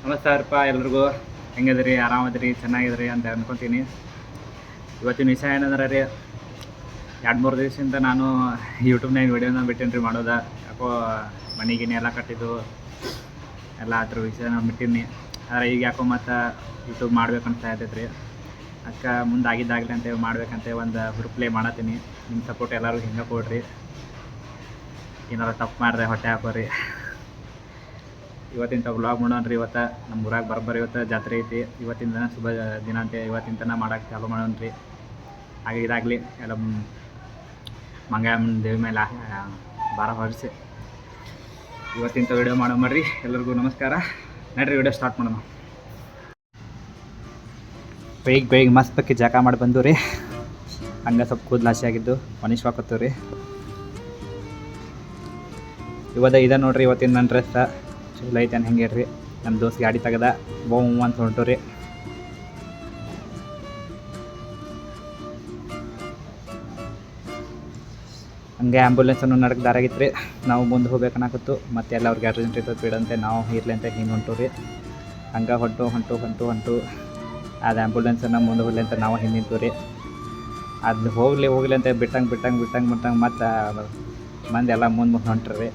ನಮಸ್ಕಾರಪ್ಪ ಎಲ್ರಿಗೂ. ಹೆಂಗಿದ್ರಿ? ಆರಾಮದ್ರಿ? ಚೆನ್ನಾಗಿದ್ರಿ ಅಂತ ಅಂದ್ಕೊತೀನಿ. ಇವತ್ತಿನ ವಿಷಯ ಏನಂದ್ರೆ ರೀ, 2-3 ದಿವಸದಿಂದ ನಾನು ಯೂಟ್ಯೂಬ್ನಾಗ ವೀಡಿಯೋನ ಬಿಟ್ಟೇನಿ ರೀ ಮಾಡೋದು. ಯಾಕೋ ಮನೆಗಿನೇ ಎಲ್ಲ ಕಟ್ಟಿದ್ದು ಎಲ್ಲ ಅದ್ರ ವಿಷಯನ ಬಿಟ್ಟೀನಿ. ಆದರೆ ಈಗ ಯಾಕೋ ಮತ್ತು ಯೂಟ್ಯೂಬ್ ಮಾಡ್ಬೇಕಂತ ಇರ್ತೈತೆ ರೀ. ಅದಕ್ಕೆ ಮುಂದೆ ಆಗಿದ್ದಾಗಲಿ ಅಂತ ಮಾಡ್ಬೇಕಂತ ಒಂದು ಹುರುಪ್ಲೇ ಮಾಡತ್ತೀನಿ. ನಿಮ್ಮ ಸಪೋರ್ಟ್ ಎಲ್ಲರೂ ಹಿಂಗೆ ಕೊಡ್ರಿ. ಏನಾರು ತಪ್ಪು ಮಾಡಿದ್ರೆ ಹೊಟ್ಟೆ ಹಾಕೋರಿ. ಇವತ್ತಿನ ವ್ಲಾಗ್ ಮಾಡೋಣ್ರಿ. ಇವತ್ತು ನಮ್ಮ ಊರಾಗ ಬರೋಬ್ಬರಿ ಇವತ್ತು ಜಾತ್ರೆ ಐತಿ. ಇವತ್ತಿನ ದಿನ ಶುಭ ದಿನ ಅಂತ ಇವತ್ತಿನ ತನಕ ಮಾಡೋಕ್ಕೆ ಚಾಲೂ ಮಾಡೋಣ್ರಿ. ಹಾಗೆ ಇದಾಗಲಿ ಎಲ್ಲ ಮಂಗಮ್ಮನ ದೇವಿ ಮೇಲೆ ಭಾರ ಹೊರಿಸಿ ಇವತ್ತಿಂತ ವಿಡಿಯೋ ಮಾಡೋಣ್ರಿ. ಎಲ್ಲರಿಗೂ ನಮಸ್ಕಾರ. ನಡ್ರಿ ವಿಡಿಯೋ ಸ್ಟಾರ್ಟ್ ಮಾಡೋಣ. ಬೇಗ ಮಸ್ತ್ ಬಗ್ಗೆ ಜಾಕ ಮಾಡಿ ಬಂದು ರೀ. ಹಂಗೆ ಸ್ವಲ್ಪ ಕೂದಲು ಹಸಿ ಆಗಿದ್ದು ಮನುಷ್ಯವಾಕತ್ತು ರೀ. ಇದೆ ನೋಡ್ರಿ ಇವತ್ತಿನ ನನ್ನ ಡ್ರೆಸ್ ಚಲೋ ಐತೆ ಅಂತ ಹೆಂಗೆ ರೀ. ನಮ್ಮ ದೋಸ್ತ್ ಗಾಡಿ ತೆಗದ ಬೋಮ್ ಅಂತ ಹೊಂಟು ರೀ. ಹಂಗೆ ಆ್ಯಂಬುಲೆನ್ಸನ್ನು ನಡಕ್ಕೆ ದಾರಾಗಿತ್ತು ರೀ. ನಾವು ಮುಂದೆ ಹೋಗ್ಬೇಕನ್ನಾಕತ್ತು. ಮತ್ತೆ ಎಲ್ಲ ಅವ್ರಿಗೆ ಅರ್ಜೆಂಟ್ ಇರ್ತದೆ ಬಿಡಂತೆ ನಾವು ಇರ್ಲಿ ಹಿಂಗೆ ಹೊಂಟು ರೀ. ಹಂಗೆ ಹೊಂಟು ಅದು ಆ್ಯಂಬುಲೆನ್ಸನ್ನು ಮುಂದೆ ಹೋಗ್ಲಿ ಅಂತ ನಾವು ಹಿಂಗೆ ನಿಂತು ರೀ. ಅದು ಹೋಗಲಿ ಅಂತ ಬಿಟ್ಟಂಗೆ ಮತ್ತು ಮಂದಿ ಎಲ್ಲ ಮುಂದೆ ಹೊಂಟ್ರಿ ರೀ.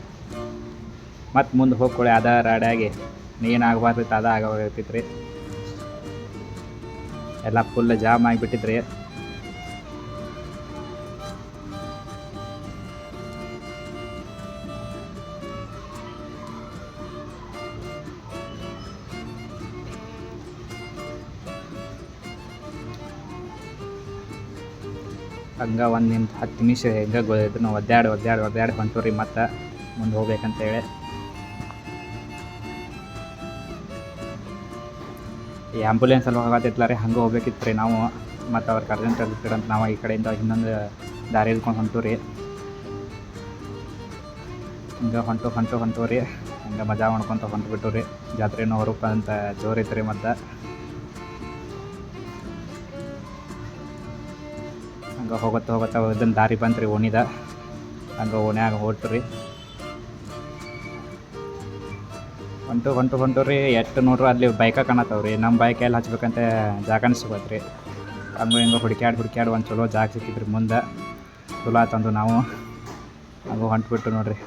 ಮತ್ತು ಮುಂದೆ ಹೋಗ್ಕೊಳ್ಳಿ ಅದ ರಾಡಿಯಾಗಿ ಏನು ಆಗಬಾರ್ದಿತ್ತು ಅದ ಆಗೋಗ್ತಿತ್ತು ರೀ. ಎಲ್ಲ ಫುಲ್ ಜಾಮ್ ಆಗಿಬಿಟ್ಟಿದ್ರಿ. ಹಂಗೆ 10 ನಿಮಿಷ ಹೆಂಗೆ ಗೊತ್ತಿದ್ದು ನಾವು ಒದ್ದಾಡಿ ಹೊಂಟು ರೀ. ಮತ್ತು ಮುಂದೆ ಹೋಗ್ಬೇಕಂತೇಳಿ ಈ ಆ್ಯಂಬುಲೆನ್ಸಲ್ಲಿ ಹೋಗತ್ತಿತ್ತಲ್ಲ ರೀ. ಹಂಗೆ ಹೋಗ್ಬೇಕಿತ್ತು ರೀ ನಾವು. ಮತ್ತು ಅವ್ರಿಗೆ ಅರ್ಜೆಂಟ್ ಅಂತ ನಾವು ಈ ಕಡೆಯಿಂದ ಇನ್ನೊಂದು ದಾರಿ ಇದ್ಕೊಂಡು ಹೊಂಟು ರೀ. ಹಂಗೆ ಹೊಂಟು ರೀ. ಹಂಗೆ ಮಜಾ ಮಾಡ್ಕೊತ ಹೊಂಟ್ಬಿಟ್ಟು ರೀ. ಜಾತ್ರೆನೂ ಹೊರಪ್ಪ ಅಂತ ಜೋರೈತೆ ರೀ. ಮತ್ತು ಹಂಗೆ ಹೋಗುತ್ತಾ ಇದನ್ನು ದಾರಿ ಬಂತು ರೀ ಓಣಿದ. ಹಂಗೆ ಓಣ್ಯಾಗ ಹೊಟ್ಟು ರೀ. ಹೊಂಟು ರೀ. ಎಷ್ಟು ನೋಡ್ರಿ ಅಲ್ಲಿ ಬೈಕ ಕಾಣತ್ತವ ರೀ. ನಮ್ಮ ಬೈಕ್ ಎಲ್ಲಿ ಹಚ್ಬೇಕಂತ ಜಾಗನ ಸಿಗೋದು ರೀ. ಹಂಗೆ ಹುಡುಕ್ಯಾಡಿ ಒಂದು ಚಲೋ ಜಾಗ ಸಿಕ್ಕಿದ್ರಿ ಮುಂದೆ. ಚಲೋ ಆತಂದು ನಾವು ಹಂಗೆ ಹೊಂಟ್ಬಿಟ್ಟು ನೋಡ್ರಿ.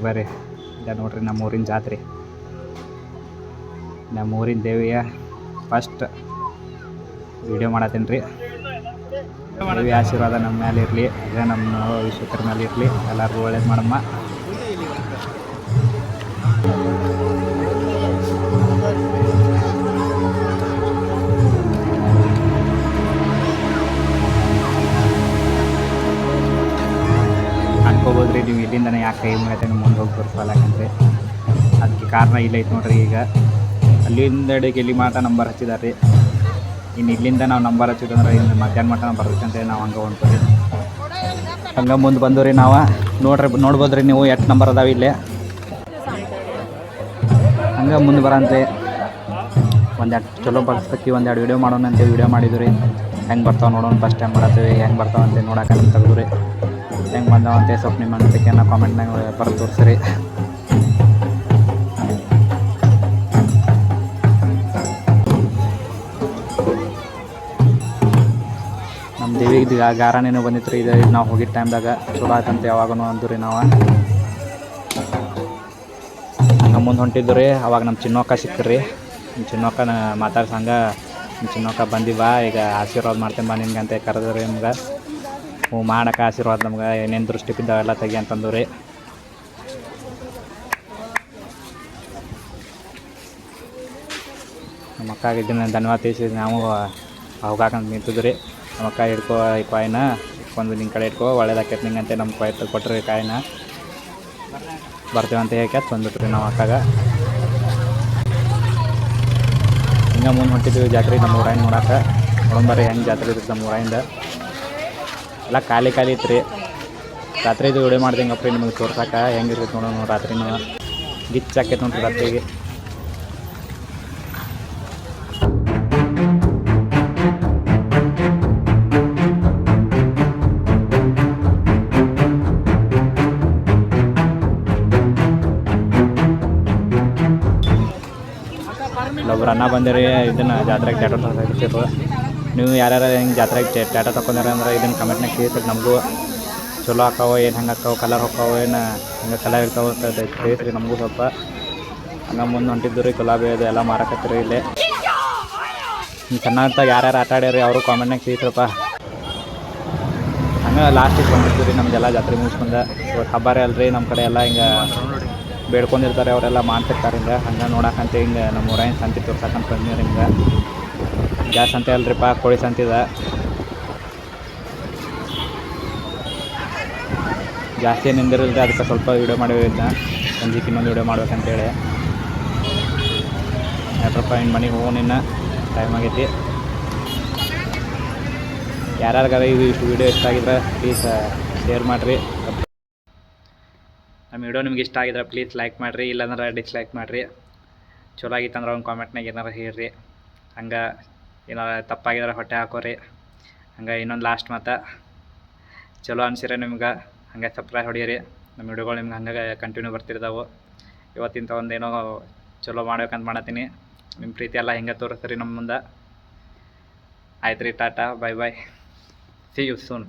ಬರ್ರಿ ಇಲ್ಲ ನೋಡ್ರಿ ನಮ್ಮೂರಿನ ಜಾತ್ರೆ. ನಮ್ಮೂರಿನ ದೇವಿಯ ಫಸ್ಟ್ ವಿಡಿಯೋ ಮಾಡತ್ತೀನಿ ರೀ. ದೇವಿ ಆಶೀರ್ವಾದ ನಮ್ಮ ಮೇಲೆ ಇರಲಿ. ಇದೇ ನಮ್ಮ ವಿಶ್ವಕರ ಮೇಲೆ ಇರಲಿ. ಎಲ್ಲರಿಗೂ ಒಳ್ಳೇದು ಮಾಡಮ್ಮ. ಅನ್ಕೋಬೋದ್ರಿ ನೀವು ಇಲ್ಲಿಂದನೇ ಯಾಕೆ ಕೈ ಮುಗಿತೆ ಮುಂದೆ ಹೋಗಿ ತೋರಿಸಲ್ಲ ಯಾಕಂದರೆ ಅದಕ್ಕೆ ಕಾರಣ ಇಲ್ಲೈತೆ ನೋಡ್ರಿ. ಈಗ ಅಲ್ಲಿಂದ ಇಲ್ಲಿ ಮಾತ್ರ ನಂಬರ್ ಹಚ್ಚಿದಾರೆ ರೀ. ಇನ್ನು ಇಲ್ಲಿಂದ ನಾವು ನಂಬರ್ ಹಚ್ಚಿದಂದ್ರೆ ಇನ್ನು ಮಧ್ಯಾಹ್ನ ಮಟ್ಟ ಬರ್ಬೇಕಂತೇಳಿ ನಾವು ಹಂಗೆ ಹೊಂಟು ರೀ. ಹಂಗೆ ಮುಂದೆ ಬಂದು ರೀ ನಾವು. ನೋಡ್ಬೋದ್ರಿ ನೀವು ಎಷ್ಟು ನಂಬರ್ ಅದಾವೆ ಇಲ್ಲೇ. ಹಂಗೆ ಮುಂದೆ ಬರಂತೆ ಒಂದೆರಡು ಚಲೋ ಬರ್ಸ್ಬೇಕು. ಒಂದೆರಡು ವೀಡಿಯೋ ಮಾಡೋಣ ಅಂತ ವೀಡಿಯೋ ಮಾಡಿದ್ವಿ ರೀ. ಹೆಂಗೆ ಬರ್ತಾವೆ ನೋಡೋಣ. ಫಸ್ಟ್ ಟೈಮ್ ಮಾಡತ್ತೀವಿ ಹೆಂಗೆ ಬರ್ತಾವಂತೆ ನೋಡೋಕೆ ತೆಗೆದು ರೀ. ಹೆಂಗೆ ಬಂದಾವಂತೆ ಸ್ವಲ್ಪ ನಿಮ್ಮ ಅನಿಸಿಕೆನ ಕಾಮೆಂಟ್ನಾಗ ಬರೆದು ತೋರಿಸ್ರಿ. ನಮ್ಮ ದೇವಿಗೆ ಗಾರಾನೇನೋ ಬಂದಿತ್ತು ರೀ. ಇದು ನಾವು ಹೋಗಿದ್ದ ಟೈಮ್ದಾಗ ಚಲೋ ಆಯ್ತಂತ ಯಾವಾಗೂ ಅಂದು ರೀ. ನಾವು ಹಂಗೆ ಮುಂದೆ ಹೊಂಟಿದ್ದು ರೀ. ಅವಾಗ ನಮ್ಮ ಚಿನ್ನಕ್ಕ ಸಿಕ್ಕ್ರಿ. ನಿಮ್ಮ ಚಿನ್ನಕ್ಕನ ಮಾತಾಡ್ಸಂಗೆ ನಿಮ್ಮ ಚಿನ್ನಕ್ಕ ಬಂದಿವಾ ಈಗ ಆಶೀರ್ವಾದ ಮಾಡ್ತೇನೆ ಬಾ ನಿನ್ಗೆ ಅಂತ ಕರೆದ್ರಿ. ನಿಮ್ಗೆ ಹ್ಞೂ ಮಾಡೋಕೆ ಆಶೀರ್ವಾದ ನಮ್ಗೆ ಏನೇನು ದೃಷ್ಟಿ ಬಿದ್ದಾವೆಲ್ಲ ತೆಗಿ ಅಂತಂದು ರೀ. ನಮ್ಮ ಅಕ್ಕಾಗ ಇದನ್ನು ಧನ್ಯವಾದ ತಿಳಿಸಿ ನಾವು ಹೋಗಾಕಂತ ನಿಂತಿದ್ದು ರೀ. ನಮ್ಮ ಅಕ್ಕ ಹಿಡ್ಕೊ ಈ ಕಾಯಿನ ಇಟ್ಕೊಂಡು ನಿನ್ನ ಕಡೆ ಇಟ್ಕೊ ಒಳ್ಳೇದಾಕೈತೆ ನಿಂಗಂತೆ ನಮ್ಮ ಕಾಯಿ ಕೊಟ್ಟರು ಕಾಯಿನ ಬರ್ತೇವೆ ಅಂತ ಹೇಗೆ ಬಂದ್ಬಿಟ್ರಿ ನಾವು ಅಕ್ಕಾಗ. ಹಿಂಗೆ ಮುಂದೆ ಹೊಂಟಿದ್ವಿ ಜಾತ್ರೆ ನಮ್ಮ ಊರಾಯಿನ ನೋಡೋಕೆ. ನೋಡಂಬರ್ರಿ ಹೆಂಗೆ ಜಾತ್ರೆ ಇರುತ್ತೆ ನಮ್ಮ ಊರಾಯಿಂದ. ಎಲ್ಲ ಖಾಲಿ ಇತ್ತು ರೀ. ರಾತ್ರಿದು ವಿಡಿಯೋ ಮಾಡ್ದಂಗಪ್ಪ ನಿಮಗೆ ತೋರ್ಸಕ್ಕೆ ಹೆಂಗಿರ್ತೈತೆ ನೋಡೋಣ. ರಾತ್ರಿನೂ ಗಿಚ್ಚಾಕೈತೆ ನೋಡ್ರಿ ರಾತ್ರಿಗೆ. ನಾ ಬಂದಿರಿ ಇದನ್ನು ಜಾತ್ರೆಗೆ ಟ್ಯಾಟೋ ತಗೋತಿತ್ತು. ನೀವು ಯಾರ್ಯಾರು ಹಿಂಗೆ ಜಾತ್ರೆಗೆ ಟ್ಯಾಟೋ ತಗೊಂಡ್ರಿ ಅಂದ್ರೆ ಇದನ್ನು ಕಮೆಂಟ್ನಾಗ ತಿಳಿಸ್ರಿ. ನಮಗೂ ಚಲೋ ಹಾಕಾವ ಏನು ಹೆಂಗೆ ಹಾಕಾವ ಕಲರ್ ಹಾಕಾವ ಏನು ಹಂಗೆ ಕಲರ್ ಇರ್ತಾವ ಅಂತ ತಿಳಿಸ್ರಿ ನಮಗೂ ಸ್ವಲ್ಪ. ಹಂಗೆ ಮುಂದೆ ಹೊಂಟಿದ್ದು ರೀ ಗುಲಾಬಿ ಅದು ಎಲ್ಲ ಮಾರಕತ್ತೀರಿ ಇಲ್ಲಿ. ಚೆನ್ನಾಗಿ ಯಾರ್ಯಾರು ಆಟ ಆಡ್ಯಾರಿ ಅವರು ಕಾಮೆಂಟ್ನಾಗ ತಿಳಿಸ್ರಪ್ಪ. ಹಂಗೆ ಲಾಸ್ಟಿಗೆ ಬಂದಿದ್ದು ರೀ ನಮಗೆಲ್ಲ ಜಾತ್ರೆ ಮುಗಿಸ್ಕೊಂಡು. ಇವತ್ತು ಹಬ್ಬಾರೇ ಅಲ್ರಿ ನಮ್ಮ ಕಡೆ ಎಲ್ಲ ಹಿಂಗೆ ಬೇಡ್ಕೊಂಡಿರ್ತಾರೆ, ಅವರೆಲ್ಲ ಮಾಡ್ತಿರ್ತಾರೆ ಹಿಂಗೆ. ಹಂಗೆ ನೋಡಕ್ಕಂತ ಹಿಂಗೆ ನಮ್ಮ ಊರಾಗಿನ ಸಂತೆ ತೋರ್ಸಕ್ಕಂತ ಬಂದಿರಿ. ಹಿಂಗೆ ಗ್ಯಾಸ್ ಸಂತೆ ಅಲ್ರಿಪ್ಪ, ಕೋಳಿ ಸಂತಿದ. ಜಾಸ್ತಿ ಏನು ನಿಂದಿರಲ್ರಿ, ಅದಕ್ಕೆ ಸ್ವಲ್ಪ ವೀಡಿಯೋ ಮಾಡಿದ್ನ. ಸಂಜೆಗೆ ಇನ್ನೊಂದು ವೀಡಿಯೋ ಮಾಡ್ಬೇಕಂತೇಳಿ. ಯಾಕ್ರಪ್ಪ ಇನ್ನು ಮನೆಗೆ ಹೋಗೋ ನಿನ್ನ ಟೈಮ್ ಆಗೈತಿ. ಯಾರ್ಯಾರಿಗಾರ ಇಷ್ಟು ವೀಡಿಯೋ ಇಷ್ಟ ಆಗಿದ್ರೆ ಪ್ಲೀಸ್ ಶೇರ್ ಮಾಡಿರಿ. ನಮ್ಮ ವೀಡಿಯೋ ನಿಮ್ಗೆ ಇಷ್ಟ ಆಗಿದ್ರೆ ಪ್ಲೀಸ್ ಲೈಕ್ ಮಾಡಿರಿ, ಇಲ್ಲಾಂದ್ರೆ ಡಿಸ್ಲೈಕ್ ಮಾಡಿರಿ. ಚಲೋ ಆಗಿತ್ತಂದ್ರೆ ಒಂದು ಕಾಮೆಂಟ್ನಾಗ ಏನಾರು ಹೇಳ್ರಿ. ಹಂಗೆ ಏನಾರು ತಪ್ಪಾಗಿದ್ರೆ ಹೊಟ್ಟೆ ಹಾಕೋರಿ. ಹಂಗೆ ಇನ್ನೊಂದು ಲಾಸ್ಟ್ ಮಾತು, ಚಲೋ ಅನ್ಸಿದ್ರೆ ನಿಮ್ಗೆ ಹಂಗೆ ಸಬ್ಸ್ಕ್ರೈಬ್ ಹೊಡೀರಿ. ನಮ್ಮ ವೀಡಿಯೋಗಳು ನಿಮ್ಗೆ ಹಂಗೆ ಕಂಟಿನ್ಯೂ ಬರ್ತಿರ್ತಾವೆ. ಇವತ್ತಿಂತ ಒಂದೇನೋ ಚಲೋ ಮಾಡ್ಬೇಕಂತ ಮಾಡತ್ತೀನಿ. ನಿಮ್ಮ ಪ್ರೀತಿ ಎಲ್ಲ ಹಿಂಗೆ ತೋರಿಸ್ತೀರಿ ನಮ್ಮ ಮುಂದೆ. ಆಯ್ತು ರೀ, tata, bye bye, see you soon.